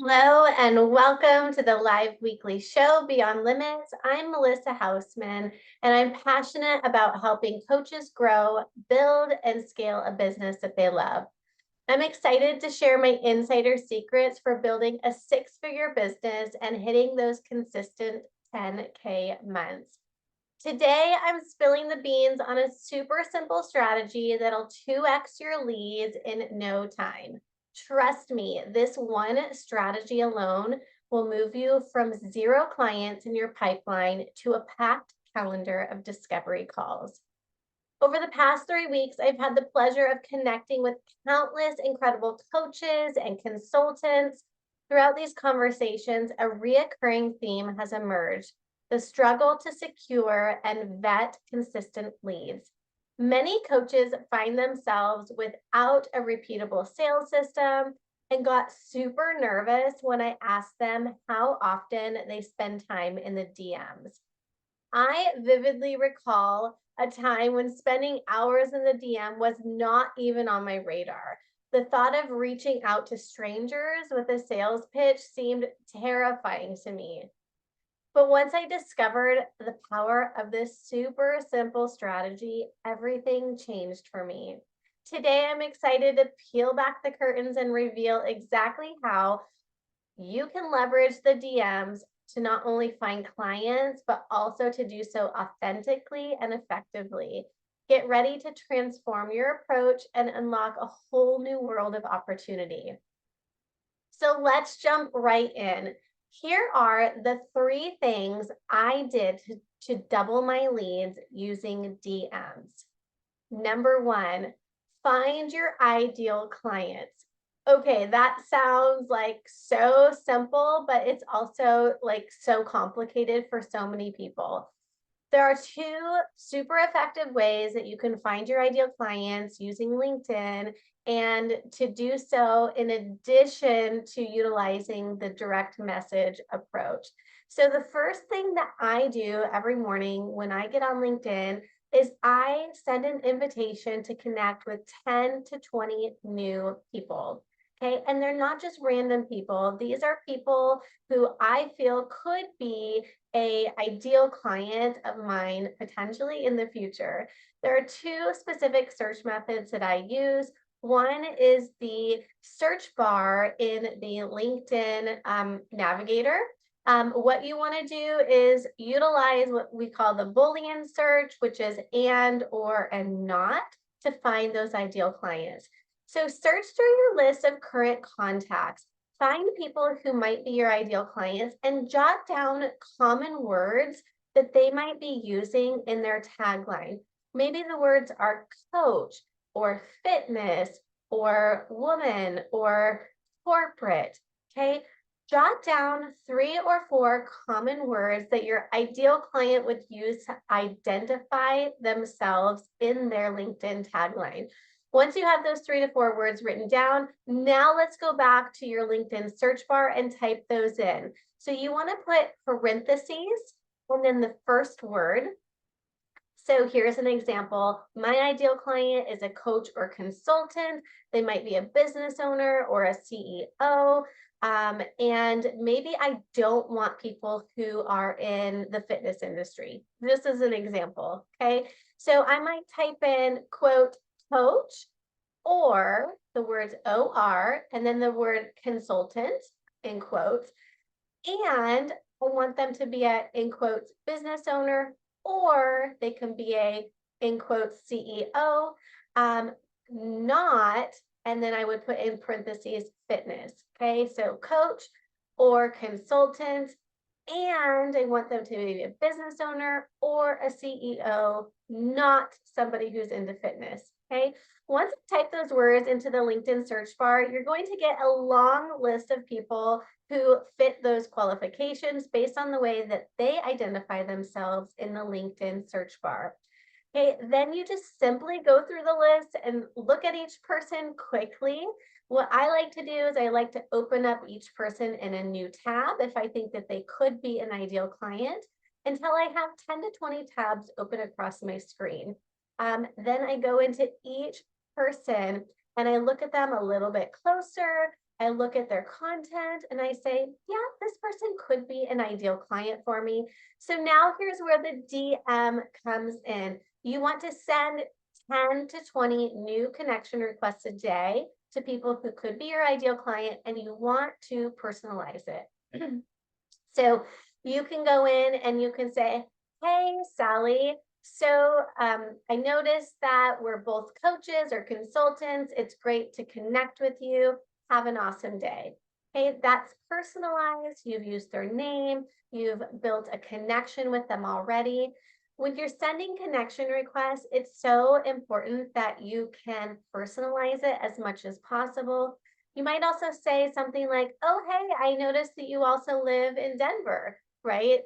Hello and welcome to the live weekly show Beyond Limits. I'm Melissa Hausmann, and I'm passionate about helping coaches grow, build, and scale a business that they love. I'm excited to share my insider secrets for building a six-figure business and hitting those consistent 10K months. Today, I'm spilling the beans on a super simple strategy that'll 2x your leads in no time. Trust me, this one strategy alone will move you from 0 clients in your pipeline to a packed calendar of discovery calls. Over the past 3 weeks, I've had the pleasure of connecting with countless incredible coaches and consultants. Throughout these conversations, a reoccurring theme has emerged: the struggle to secure and vet consistent leads. Many coaches find themselves without a repeatable sales system and got super nervous when I asked them how often they spend time in the DMs. I vividly recall a time when spending hours in the DM was not even on my radar. The thought of reaching out to strangers with a sales pitch seemed terrifying to me. But once I discovered the power of this super simple strategy, everything changed for me. Today, I'm excited to peel back the curtains and reveal exactly how you can leverage the DMs to not only find clients, but also to do so authentically and effectively. Get ready to transform your approach and unlock a whole new world of opportunity. So let's jump right in. Here are the 3 things I did to double my leads using DMs. Number 1, find your ideal clients. Okay, that sounds like so simple, but it's also like so complicated for so many people. There are 2 super effective ways that you can find your ideal clients using LinkedIn, and to do so in addition to utilizing the direct message approach. So the first thing that I do every morning when I get on LinkedIn is I send an invitation to connect with 10 to 20 new people. Okay, and they're not just random people. These are people who I feel could be a ideal client of mine potentially in the future. There are 2 specific search methods that I use. One is the search bar in the LinkedIn Navigator. What you want to do is utilize what we call the Boolean search, which is and, or, and not, to find those ideal clients. So search through your list of current contacts. Find people who might be your ideal clients and jot down common words that they might be using in their tagline. Maybe the words are coach or fitness or woman or corporate. Okay. Jot down 3 or 4 common words that your ideal client would use to identify themselves in their LinkedIn tagline. Once you have those 3 to 4 words written down, now let's go back to your LinkedIn search bar and type those in. So you want to put parentheses and then the first word. So here's an example. My ideal client is a coach or consultant. They might be a business owner or a CEO. And maybe I don't want people who are in the fitness industry. This is an example. Okay. So I might type in quote coach or the words OR and then the word consultant in quotes. And I want them to be a, in quotes, business owner, or they can be a, in quotes, CEO, not, and then I would put in parentheses, fitness. Okay, so coach or consultant, and I want them to be a business owner or a CEO, not somebody who's into fitness. Okay, once you type those words into the LinkedIn search bar, you're going to get a long list of people who fit those qualifications based on the way that they identify themselves in the LinkedIn search bar. Okay, then you just simply go through the list and look at each person quickly. What I like to do is I like to open up each person in a new tab if I think that they could be an ideal client, until I have 10 to 20 tabs open across my screen. Then I go into each person and I look at them a little bit closer. I look at their content and I say, yeah, this person could be an ideal client for me. So now here's where the DM comes in. You want to send 10 to 20 new connection requests a day to people who could be your ideal client, and you want to personalize it. So you can go in and you can say, hey, Sally, so I noticed that we're both coaches or consultants. It's great to connect with you. Have an awesome day. Okay, that's personalized. You've used their name. You've built a connection with them already. When you're sending connection requests, it's so important that you can personalize it as much as possible. You might also say something like, oh, hey, I noticed that you also live in Denver, right?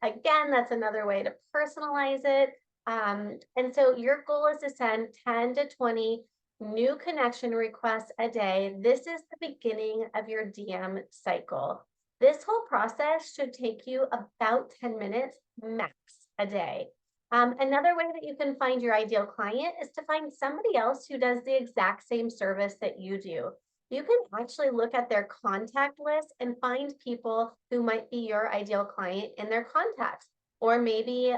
Again, that's another way to personalize it. And so your goal is to send 10 to 20 new connection requests a day. This is the beginning of your DM cycle. This whole process should take you about 10 minutes max a day. Another way that you can find your ideal client is to find somebody else who does the exact same service that you do. You can actually look at their contact list and find people who might be your ideal client in their contacts, or maybe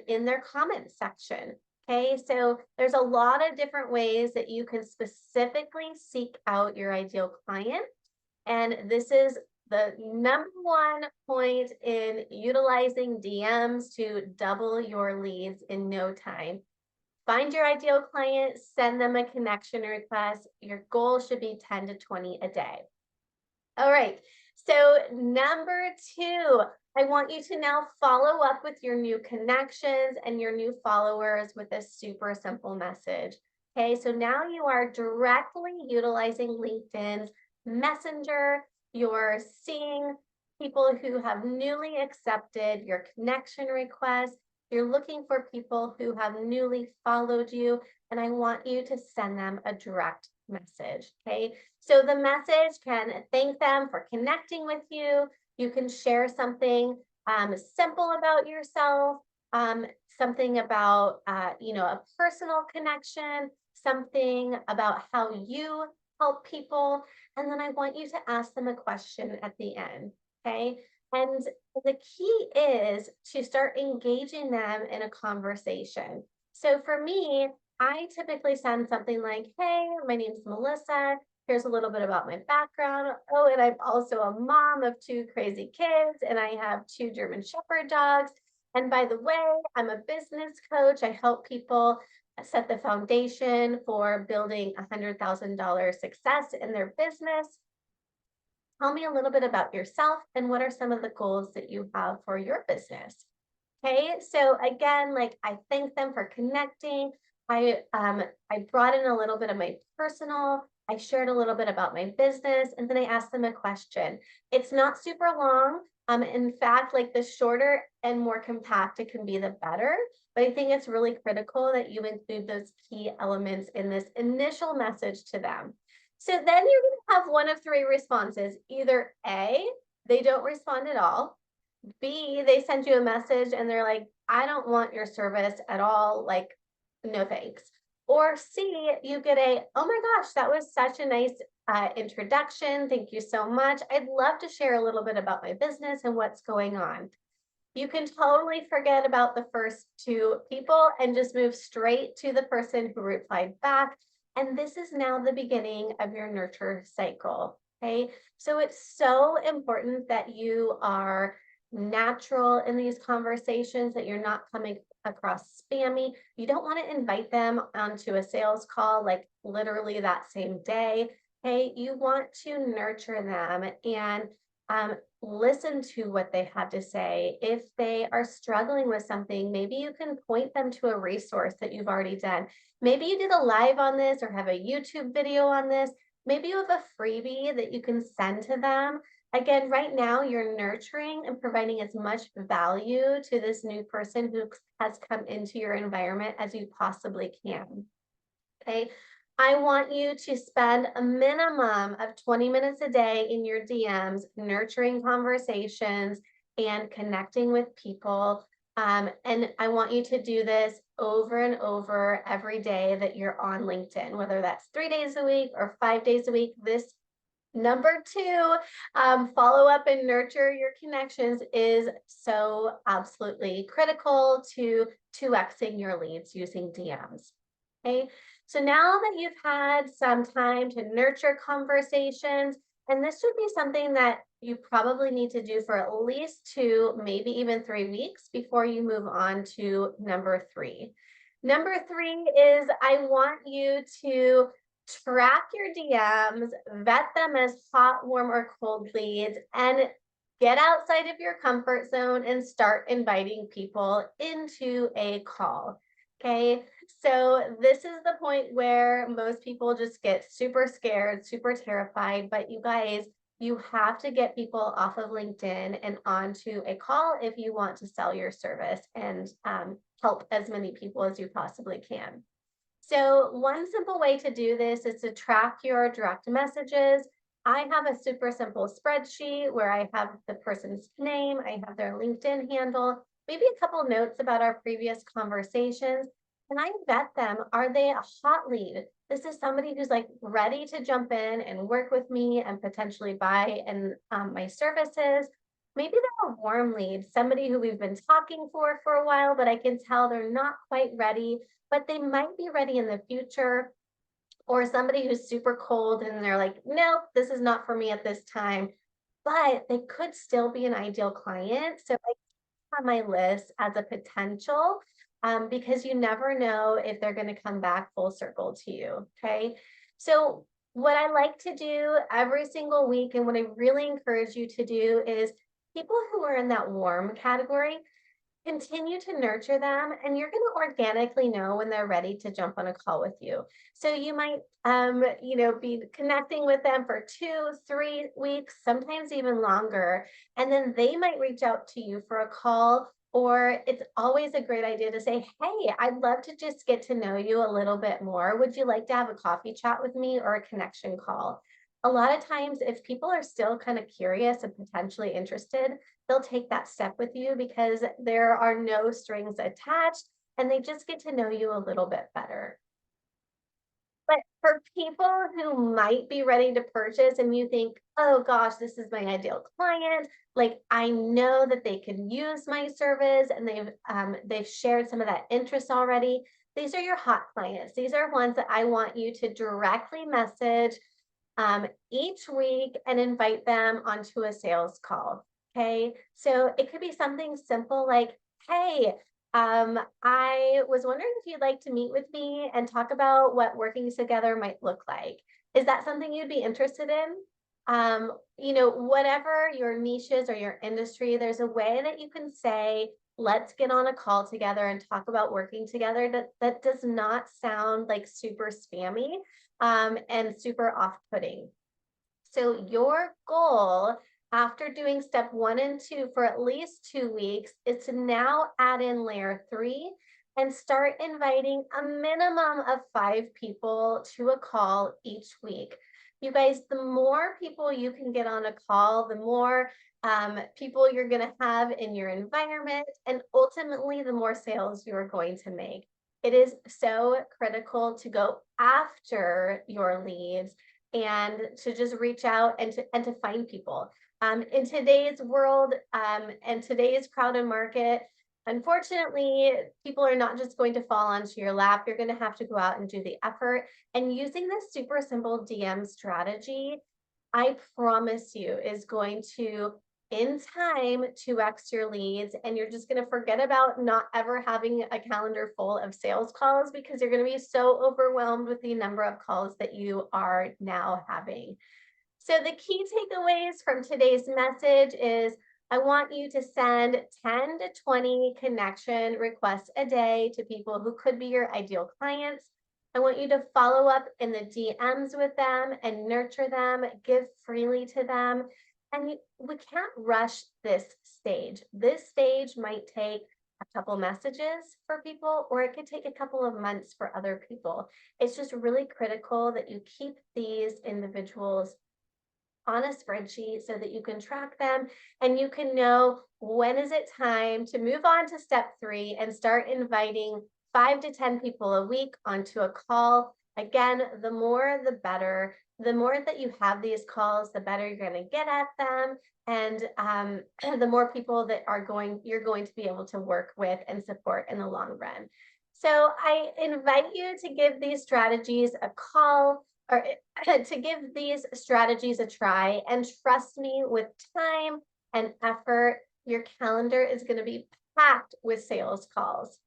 in their comments section. Okay, so there's a lot of different ways that you can specifically seek out your ideal client. And this is the number one point in utilizing DMs to double your leads in no time. Find your ideal client, send them a connection request. Your goal should be 10 to 20 a day. All right, so number 2, I want you to now follow up with your new connections and your new followers with a super simple message. Okay, so now you are directly utilizing LinkedIn's Messenger. You're seeing people who have newly accepted your connection request. You're looking for people who have newly followed you, and I want you to send them a direct message. Okay, so the message can thank them for connecting with you. You can share something simple about yourself, something about a personal connection, something about how you help people, and then I want you to ask them a question at the end. Okay, and the key is to start engaging them in a conversation. So for me, I typically send something like, hey, my name's Melissa. Here's a little bit about my background. Oh, and I'm also a mom of 2 crazy kids, and I have 2 German Shepherd dogs. And by the way, I'm a business coach. I help people set the foundation for building $100,000 success in their business. Tell me a little bit about yourself and what are some of the goals that you have for your business. Okay, so again, like I thank them for connecting. I brought in a little bit of my personal, I shared a little bit about my business, and then I asked them a question. It's not super long. In fact, like the shorter and more compact it can be, the better. But I think it's really critical that you include those key elements in this initial message to them. So then you're going to have one of 3 responses. Either A, they don't respond at all. B, they send you a message and they're like, I don't want your service at all. Like, no thanks. Or C, you get a, oh my gosh, that was such a nice introduction. Thank you so much. I'd love to share a little bit about my business and what's going on. You can totally forget about the first 2 people and just move straight to the person who replied back. And this is now the beginning of your nurture cycle. Okay, so it's so important that you are natural in these conversations, that you're not coming across spammy. You don't want to invite them onto a sales call like literally that same day. Okay, you want to nurture them and listen to what they have to say. If they are struggling with something, maybe you can point them to a resource that you've already done. Maybe you did a live on this or have a YouTube video on this. Maybe you have a freebie that you can send to them. Again, right now you're nurturing and providing as much value to this new person who has come into your environment as you possibly can. Okay, I want you to spend a minimum of 20 minutes a day in your DMs, nurturing conversations and connecting with people. And I want you to do this over and over every day that you're on LinkedIn, whether that's 3 days a week or 5 days a week. This Number two, follow up and nurture your connections is so absolutely critical to 2xing your leads using DMs. Okay, so now that you've had some time to nurture conversations, and this would be something that you probably need to do for at least 2, maybe even 3 weeks before you move on to number three. Number three is I want you to track your DMs, vet them as hot, warm, or cold leads, and get outside of your comfort zone and start inviting people into a call. Okay, so this is the point where most people just get super scared, super terrified. But you guys, you have to get people off of LinkedIn and onto a call if you want to sell your service and help as many people as you possibly can. So one simple way to do this is to track your direct messages. I have a super simple spreadsheet where I have the person's name, I have their LinkedIn handle, maybe a couple notes about our previous conversations, and I vet them. Are they a hot lead? This is somebody who's like ready to jump in and work with me and potentially buy my services. Maybe they're a warm lead, somebody who we've been talking for a while, but I can tell they're not quite ready, but they might be ready in the future. Or somebody who's super cold and they're like, nope, this is not for me at this time, but they could still be an ideal client. So I on my list as a potential, because you never know if they're going to come back full circle to you. Okay. So what I like to do every single week, and what I really encourage you to do, is people who are in that warm category, continue to nurture them, and you're going to organically know when they're ready to jump on a call with you. So you might be connecting with them for 2-3 weeks, sometimes even longer, and then they might reach out to you for a call. Or it's always a great idea to say, hey, I'd love to just get to know you a little bit more. Would you like to have a coffee chat with me or a connection call? A lot of times, if people are still kind of curious and potentially interested, they'll take that step with you because there are no strings attached and they just get to know you a little bit better. But for people who might be ready to purchase and you think, oh gosh, this is my ideal client, like I know that they can use my service and they've shared some of that interest already. These are your hot clients. These are ones that I want you to directly message each week and invite them onto a sales call. Okay, so it could be something simple like, hey, I was wondering if you'd like to meet with me and talk about what working together might look like. Is that something you'd be interested in? Whatever your niches or your industry, there's a way that you can say, let's get on a call together and talk about working together that does not sound like super spammy and super off-putting. So your goal after doing step 1 and 2 for at least 2 weeks is to now add in layer 3 and start inviting a minimum of 5 people to a call each week. You guys, the more people you can get on a call, the more people you're going to have in your environment, and ultimately the more sales you're going to make. It is so critical to go after your leads and to just reach out and to find people. In today's world and today's crowded market, unfortunately, people are not just going to fall onto your lap. You're going to have to go out and do the effort. And using this super simple DM strategy, I promise you, is going to, in time, 2x your leads, and you're just going to forget about not ever having a calendar full of sales calls because you're going to be so overwhelmed with the number of calls that you are now having. So the key takeaways from today's message is I want you to send 10 to 20 connection requests a day to people who could be your ideal clients. I want you to follow up in the DMs with them and nurture them, give freely to them. And we can't rush this stage. This stage might take a couple messages for people, or it could take a couple of months for other people. It's just really critical that you keep these individuals on a spreadsheet so that you can track them and you can know when is it time to move on to step 3 and start inviting 5 to 10 people a week onto a call. Again, the more, the better. The more that you have these calls, the better you're going to get at them. And the more people that you're going to be able to work with and support in the long run. So I invite you to give these strategies a call, or to give these strategies a try, and trust me, with time and effort, your calendar is going to be packed with sales calls.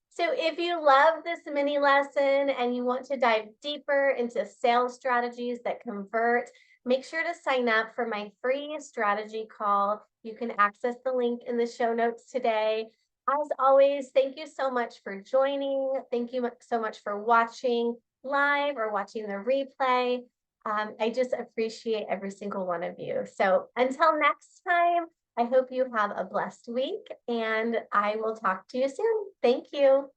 So if you love this mini lesson and you want to dive deeper into sales strategies that convert, make sure to sign up for my free strategy call. You can access the link in the show notes today. As always, thank you so much for joining. Thank you so much for watching live or watching the replay. I just appreciate every single one of you. So until next time, I hope you have a blessed week, and I will talk to you soon. Thank you.